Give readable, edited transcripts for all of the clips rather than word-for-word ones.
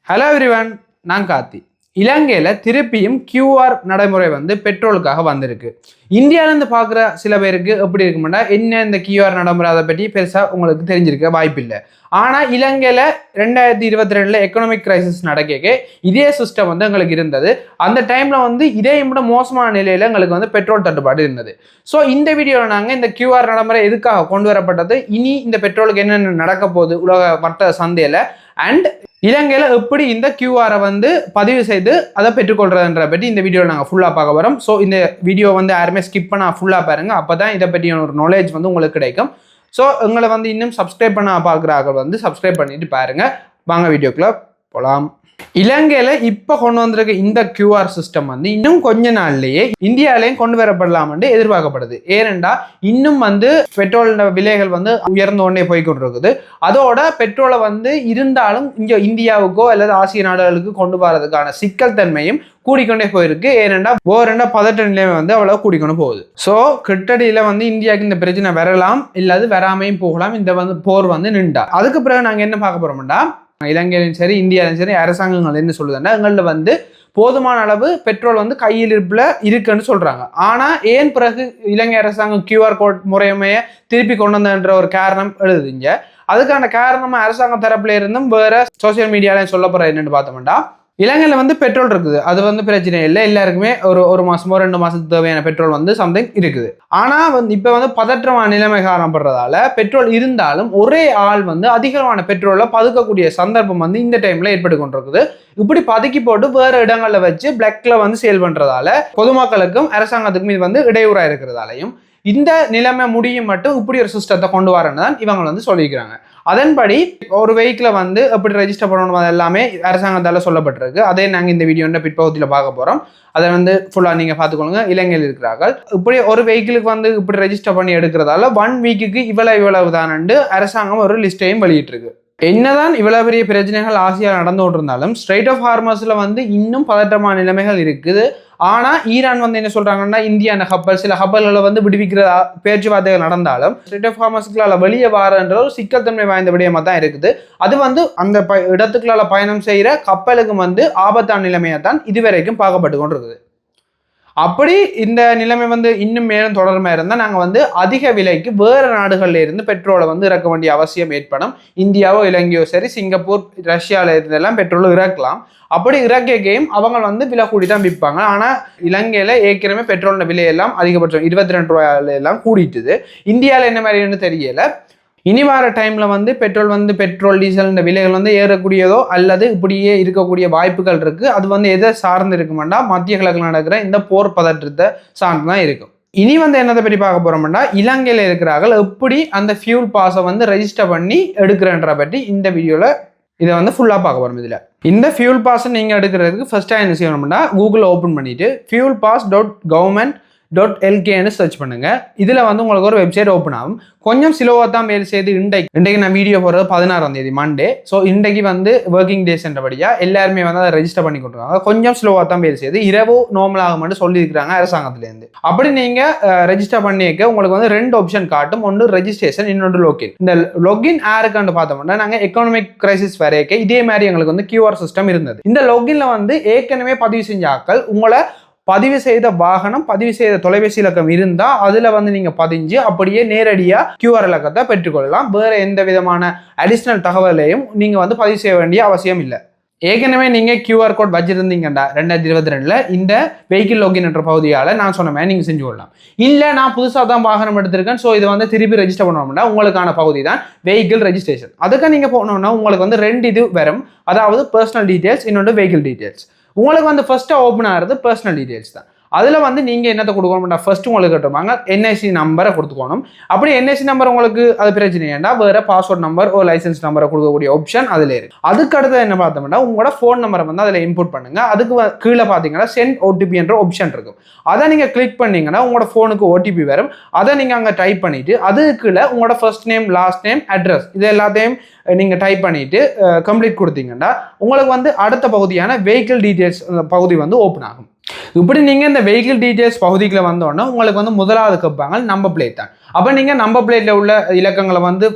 Hello everyone, நான் கார்த்தி. இலங்கையில் திருப்பியும் QR நடைமுறை வந்து பெட்ரோலுக்காக வந்திருக்கு. இந்தியாவிலேருந்து பார்க்குற சில பேருக்கு எப்படி இருக்குமெண்டா, என்ன இந்த QR நடைமுறை அதை பற்றி பெருசாக உங்களுக்கு தெரிஞ்சிருக்க வாய்ப்பில்லை. ஆனால் இலங்கையில் 2022 எக்கனாமிக் கிரைசிஸ் நடக்க இதே சிஸ்டம் வந்து எங்களுக்கு இருந்தது. அந்த டைமில் வந்து இதே விட மோசமான நிலையில் எங்களுக்கு வந்து பெட்ரோல் தட்டுப்பாடு இருந்தது. ஸோ இந்த வீடியோவில் நாங்கள் இந்த QR நடைமுறை எதுக்காக கொண்டு வரப்பட்டது, இனி இந்த பெட்ரோலுக்கு என்னென்ன நடக்க போகுது உலக வர்த்தக சந்தையில், அண்ட் இலங்கையில் எப்படி இந்த QR வந்து பதிவு செய்து அதை பெற்றுக்கொள்றதுன்ற பற்றி இந்த வீடியோவில் நாங்கள் ஃபுல்லாக பார்க்க வரோம். ஸோ இந்த வீடியோ வந்து யாருமே ஸ்கிப் பண்ண ஃபுல்லாக பாருங்க, அப்போ தான் இதை பற்றியான ஒரு நாலேஜ் வந்து உங்களுக்கு கிடைக்கும். ஸோ எங்களை வந்து இன்னும் சப்ஸ்கிரைப் பண்ண பார்க்குறாங்க வந்து சப்ஸ்கிரைப் பண்ணிட்டு பாருங்க. வாங்க வீடியோக்குள்ள போகலாம். இலங்கையில் இப்போ கொண்டு வந்திருக்க இந்த QR சிஸ்டம் வந்து இன்னும் கொஞ்ச நாள்லேயே இந்தியாவிலையும் கொண்டு வரப்படலாம் என்று எதிர்பார்க்கப்படுது. ஏனென்றா இன்னும் வந்து பெட்ரோல் விலைகள் வந்து உயர்ந்து கொண்டே போய்கொண்டிருக்குது. அதோட பெட்ரோலை வந்து இருந்தாலும் இங்கே இந்தியாவுக்கோ அல்லது ஆசிய நாடுகளுக்கு கொண்டு வரதுக்கான சிக்கல் தன்மையும் கூடிக்கொண்டே போயிருக்கு. ஏனென்றா ஓரெண்டா பதட்ட நிலைமை வந்து அவ்வளோ கூடிக்கொண்டு போகுது. ஸோ கிட்டடியில் வந்து இந்தியாவுக்கு இந்த பிரச்சனை வரலாம், இல்லாது வராமையும் போகலாம். இந்த வந்து போர் வந்து நின்றா அதுக்கு பிறகு நாங்கள் என்ன பார்க்க போறோம்னா, இலங்கையிலும் சரி இந்தியாவிலும் சரி அரசாங்கங்கள் என்ன சொல்லுதுன்னா, எங்களில் வந்து போதுமான அளவு பெட்ரோல் வந்து கையில் இருப்பில் இருக்குன்னு சொல்றாங்க. ஆனா ஏன் பிறகு இலங்கை அரசாங்கம் QR கோட் முறைமையை திருப்பி கொண்டு வந்தன்ற ஒரு காரணம் எழுதுங்க. அதுக்கான காரணமா அரசாங்க தரப்புல இருந்தும் வேற சோசியல் மீடியாலையும் சொல்ல போற என்னன்னு பார்த்தோம்னா, இலங்கையில் வந்து பெட்ரோல் இருக்குது, அது வந்து பிரச்சனை இல்லை, எல்லாருக்குமே ஒரு மாசமோ 2 மாசத்துக்கு தேவையான பெட்ரோல் வந்து சம்திங் இருக்குது. ஆனா வந்து இப்போ வந்து பதற்றமான நிலைமை காரணப்படுறதால பெட்ரோல் இருந்தாலும் ஒரே ஆள் வந்து அதிகமான பெட்ரோலை பதுக்கக்கூடிய சந்தர்ப்பம் வந்து இந்த டைம்ல ஏற்பட்டு கொண்டிருக்குது. இப்படி பதுக்கி போட்டு வேற இடங்கள்ல வச்சு பிளாக்ல வந்து சேல் பண்றதால பொதுமக்களுக்கும் அரசாங்கத்துக்கும் இது வந்து இடையூறா இருக்கிறதாலையும் இந்த நிலைமை முடியும் மட்டும் இப்படி ஒரு சிஸ்டத்தை கொண்டு வரேன்னு தான் இவங்க வந்து சொல்லிக்கிறாங்க. அதன்படி ஒரு வெஹிக்கிளை வந்து எப்படி ரெஜிஸ்டர் பண்ணணும் அது எல்லாமே அரசாங்கத்தால் சொல்லப்பட்டிருக்கு. அதே நாங்கள் இந்த வீடியோ பிற்பகுதியில் பார்க்க போகிறோம். அதை வந்து ஃபுல்லாக நீங்கள் பார்த்துக்கொள்ளுங்க. இலங்கையில் இருக்கிறார்கள் இப்படி ஒரு வெஹிக்கிளுக்கு வந்து இப்படி ரெஜிஸ்டர் பண்ணி எடுக்கிறதால 1 வீக்குக்கு இவ்வளவு தானண்டு அரசாங்கம் ஒரு லிஸ்ட்டையும் வெளியிட்டிருக்கு. என்னதான் இவ்வளவு பெரிய பிரச்சனைகள் ஆசியாவில் நடந்து கொண்டிருந்தாலும் ஸ்ட்ரைட் ஆஃப் ஹார்மஸ்ல வந்து இன்னும் பதற்றமான நிலைமைகள் இருக்குது. ஆனா ஈரான் வந்து என்ன சொல்றாங்கன்னா, இந்தியான கப்பல் சில கப்பல்களை வந்து விடுவிக்கிற பேச்சுவார்த்தைகள் நடந்தாலும் ஸ்ட்ரைட் ஆஃப் ஹார்மஸ்க்குள்ள வெளியே வாரன்ற ஒரு சிக்கல் தன்மை வாய்ந்த விடயமா தான் இருக்குது. அது வந்து அந்த இடத்துக்குள்ள பயணம் செய்யற கப்பலுக்கு வந்து ஆபத்தான நிலைமையா தான் இதுவரைக்கும் பார்க்கப்பட்டு கொண்டிருக்குது. அப்படி இந்த நிலைமை வந்து இன்னும் மேலும் தொடர்மா இருந்தால் நாங்கள் வந்து அதிக விலைக்கு வேறு நாடுகளில் இருந்து பெட்ரோலை வந்து இறக்க வேண்டிய அவசியம் ஏற்படும். இந்தியாவோ இலங்கையோ சரி, சிங்கப்பூர், ரஷ்யாவில் இருந்தெல்லாம் பெட்ரோலும் இறக்கலாம். அப்படி இறக்கையும் அவங்க வந்து விலை கூடி தான் விற்பாங்க. ஆனால் இலங்கையில் ஏற்கனவே பெட்ரோலின் விலையெல்லாம் அதிகபட்சம் 22 ரூபாயில எல்லாம் கூடிட்டுது. இந்தியாவில் என்ன மாதிரின்னு தெரியல. இனி வர டைம்ல வந்து பெட்ரோல் டீசல் இந்த விலைகள் வந்து ஏறக்கூடியதோ அல்லது இப்படியே இருக்கக்கூடிய வாய்ப்புகள் இருக்கு. அது வந்து எதை சார்ந்து இருக்குமாண்டா, மத்திய கிழக்கில் நடக்கிற இந்த போர் பதற்றத்தை சார்ந்து தான் இருக்கும். இனி வந்து என்னதை பற்றி பார்க்க போறோம்னா, இலங்கையில் இருக்கிறார்கள் எப்படி அந்த ஃபியூல் பாஸை வந்து ரெஜிஸ்டர் பண்ணி எடுக்கிறன்ற பற்றி இந்த வீடியோல இதை வந்து ஃபுல்லாக பார்க்க போறோம். இதில் இந்த ஃபியூல் பாஸை நீங்கள் எடுக்கிறதுக்கு ஃபர்ஸ்ட்டாக என்ன செய்யணும்னா, கூகுள் ஓப்பன் பண்ணிட்டு fuelpass.government.lkன்னு சர்ச் பண்ணுங்க. இதுல வந்து உங்களுக்கு ஒரு வெப்சைட் ஓப்பன் ஆகும். கொஞ்சம் ஸ்லோவாக தான் மேல் செய்து இன்றைக்கு நான் வீடியோ போடுறது 16ஆம் தேதி மண்டே. ஸோ இன்றைக்கு வந்து ஒர்க்கிங் டேஸ் என்றபடியா எல்லாருமே வந்து அதை ரெஜிஸ்டர் பண்ணி கொடுத்துருக்காங்க. கொஞ்சம் ஸ்லோவாக தான் மேல் செய்து இரவு நார்மலாக மட்டும் சொல்லியிருக்கிறாங்க அரசாங்கத்திலேருந்து. அப்படி நீங்க ரெஜிஸ்டர் பண்ணிக்க உங்களுக்கு வந்து 2 ஆப்ஷன் காட்டும். ஒன்று ரெஜிஸ்ட்ரேஷன், இன்னொன்று லோகின். இந்த லோகின் யாருக்கான்னு பார்த்தோம்னா, நாங்கள் எக்கனாமிக் கிரைசிஸ் வரைக்கும் இதே மாதிரி எங்களுக்கு வந்து QR சிஸ்டம் இருந்தது. இந்த லோகின்ல வந்து ஏற்கனவே பதிவு செஞ்ச ஆட்கள் உங்களை பதிவு செய்த வாகனம், பதிவு செய்த தொலைபேசி இலக்கம் இருந்தா அதுல வந்து நீங்க பதிஞ்சு அப்படியே நேரடியா QR இலக்கத்தை பெற்றுக்கொள்ளலாம். வேற எந்த விதமான அடிஷனல் தகவலையும் நீங்க வந்து பதிவு செய்ய வேண்டிய அவசியம் இல்லை. ஏற்கனவே நீங்க QR கோட் வச்சிருந்தீங்கடா 2022 இந்த வெஹிக்கிள் லோகின் என்ற பகுதியால நான் சொன்ன மாதிரி நீங்க செஞ்சு கொள்ளலாம். இல்ல நான் புதுசா தான் வாகனம் எடுத்திருக்கேன், ஸோ இதை வந்து திருப்பி ரெஜிஸ்டர் பண்ணணும்னா உங்களுக்கான பகுதி தான் வெஹிக்கிள் ரெஜிஸ்ட்ரேஷன். அதுக்கு நீங்க போனோம்னா உங்களுக்கு வந்து 2 இது வரும். அதாவது பர்சனல் டீடைல்ஸ், இன்னொன்று வெஹிக்கிள் டீடைல்ஸ். உங்களுக்கு வந்து ஃபர்ஸ்ட்டாக ஓப்பன் ஆகிறது பர்சனல் டீடைல்ஸ் தான். அதில் வந்து நீங்கள் என்னத்தை கொடுக்கணும்னா, ஃபர்ஸ்ட் உங்களுக்கு கேட்டிருப்பாங்க NIC நம்பரை கொடுத்துக்கணும். அப்படி NIC நம்பர் உங்களுக்கு அது பிரச்சனை ஏன்டா வேறு பாஸ்வேர்ட் நம்பர் ஒரு லைசன்ஸ் நம்பரை கொடுக்கக்கூடிய ஆப்ஷன் அதில் இருக்கு. அதுக்கு அடுத்து என்ன பார்த்தோம்னா, உங்களோட ஃபோன் நம்பரை வந்து அதில் இன்புட் பண்ணுங்க. அதுக்கு கீழே பார்த்தீங்கன்னா சென்ட் OTP என்ற ஆப்ஷன் இருக்கும். அதை நீங்கள் கிளிக் பண்ணீங்கன்னா உங்களோட ஃபோனுக்கு OTP வரும். அதை நீங்கள் அங்கே டைப் பண்ணிட்டு அதுக்கு கீழே உங்களோட first name, last name, address இது எல்லாத்தையும் நீங்கள் டைப் பண்ணிட்டு கம்ப்ளீட் கொடுத்தீங்கன்னா உங்களுக்கு வந்து அடுத்த பகுதியான வெஹிக்கிள் டீடைல்ஸ் பகுதி வந்து ஓப்பன் ஆகும். இப்படி நீங்கள் இந்த வெஹிக்கிள் டீடைல்ஸ் பகுதிக்குள்ள வந்தோன்னா உங்களுக்கு வந்து முதலாவது கேட்பாங்க நம்பர் பிளேட் தான். அப்போ நீங்கள் நம்பர் பிளேட்டில் உள்ள இலக்கங்களை வந்து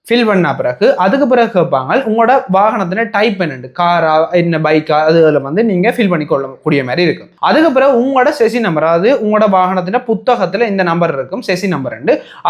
ஃபில் பண்ண பிறகு அதுக்கு பிறகு கேட்பாங்க உங்களோட வாகனத்தின டைப் என்னண்டு, காரா என்ன பைக்கா, அதுல வந்து நீங்கள் ஃபில் பண்ணி கொள்ளக்கூடிய மாதிரி இருக்கும். அதுக்கு பிறகு உங்களோட செசி நம்பர், அதாவது உங்களோட வாகனத்தின புத்தகத்தில் இந்த நம்பர் இருக்கும், செசி நம்பர்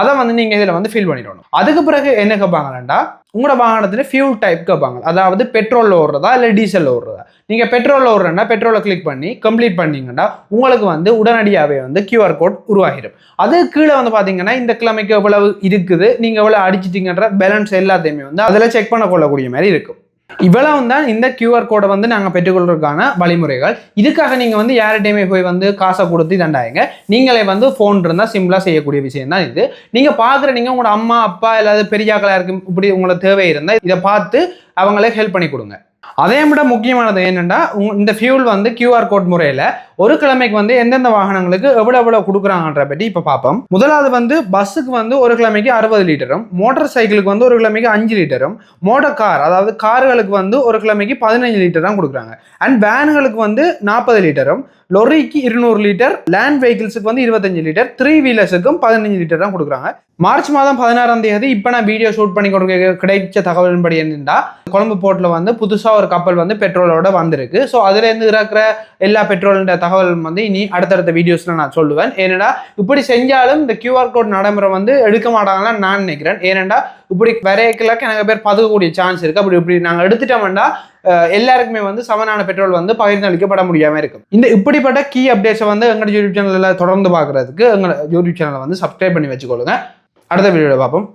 அதை வந்து நீங்கள் இதில் வந்து ஃபில் பண்ணிடணும். அதுக்கு பிறகு என்ன கேட்பாங்கன்னா உங்களோட வாகனத்தில் ஃபியூல் டைப் கேட்பாங்க, அதாவது பெட்ரோலில் ஓடுறதா இல்லை டீசலில் ஓடுறதா. நீங்கள் பெட்ரோலில் ஓடுறேன்னா பெட்ரோலை கிளிக் பண்ணி கம்ப்ளீட் பண்ணீங்கன்னா உங்களுக்கு வந்து உடனடியாகவே வந்து QR கோட் உருவாகிடும். அது கீழே வந்து பார்த்தீங்கன்னா இந்த கிழமைக்கு எவ்வளவு இருக்குது, நீங்கள் எவ்வளோ அடிச்சிட்டீங்கன்ற பேலன்ஸ் எல்லாத்தையுமே வந்து அதில் செக் பண்ண கொள்ளக்கூடிய மாதிரி இருக்கும். இவ்வளவு தான் இந்த QR கோடை வந்து நாங்கள் பெற்றுக்கொள்றதுக்கான வழிமுறைகள். இதுக்காக நீங்கள் வந்து யார்கிட்டையுமே போய் வந்து காசை கொடுத்து தண்டாயங்க, நீங்களே வந்து ஃபோன் இருந்தால் சிம்பிளாக செய்யக்கூடிய விஷயம் தான் இது. நீங்கள் பார்க்குற நீங்கள் உங்களோட அம்மா அப்பா எல்லாது பெரியாக்களா இருக்கு இப்படி உங்களுக்கு தேவை இருந்தால் இதை பார்த்து அவங்களே ஹெல்ப் பண்ணி கொடுங்க. அதே விட முக்கியமானது என்னென்னா இந்த ஃபியூல் வந்து QR கோட் முறையில் ஒரு கிழமைக்கு வந்து எந்தெந்த வாகனங்களுக்கு எவ்வளோ கொடுக்குறாங்கன்ற பற்றி இப்போ பார்ப்போம். முதலாவது வந்து பஸ்ஸுக்கு வந்து ஒரு கிழமைக்கு 60 லிட்டரும், மோட்டார் சைக்கிளுக்கு வந்து ஒரு கிழமைக்கு 5 லிட்டரும், மோட்டார் கார் அதாவது கார்களுக்கு வந்து ஒரு கிழமைக்கு 15 லிட்டர் தான் கொடுக்குறாங்க. அண்ட் வேன்களுக்கு வந்து 40 லிட்டரும், லொரிக்கு 200 லிட்டர், லேண்ட் வெஹிக்கிள்ஸுக்கு வந்து 25 லிட்டர், 3 வீலர்ஸுக்கும் 15 லிட்டர் தான் கொடுக்குறாங்க. மார்ச் மாதம் 16ஆம் தேதி இப்போ நான் வீடியோ ஷூட் பண்ணி கொடுக்க கிடைச்ச தகவலின்படி என்னென்னா கொழும்பு போர்ட்டில் வந்து புதுசாக ஒரு கப்பல் வந்து பெட்ரோலோட வந்திருக்கு. ஸோ அதுலேருந்து இருக்கிற எல்லா பெட்ரோலுடைய தகவல் வந்து இனி அடுத்தடுத்த வீடியோஸில் நான் சொல்லுவேன். ஏன்னா இப்படி செஞ்சாலும் இந்த QR கோட் நடைமுறை வந்து எடுக்க மாட்டாங்கன்னு நான் நினைக்கிறேன். ஏனெண்டா இப்படி வரையக்கலாக்க நிறைய பேர் பதுக்கக்கூடிய சான்ஸ் இருக்குது. இப்படி நாங்கள் எடுத்துட்டோம்னா எல்லாருக்குமே வந்து சமனான பெட்ரோல் வந்து பகிர்ந்தளிக்கப்பட முடியாமல் இருக்கும். இந்த இப்படிப்பட்ட கீ அப்டேட்ஸை வந்து எங்களோட யூடியூப் சேனலில் தொடர்ந்து பார்க்குறதுக்கு எங்களோட யூடியூப் சேனலை வந்து சப்ஸ்கிரைப் பண்ணி வச்சுக்கொள்ளுங்க. அடுத்த வீடியோவில் பார்ப்போம்.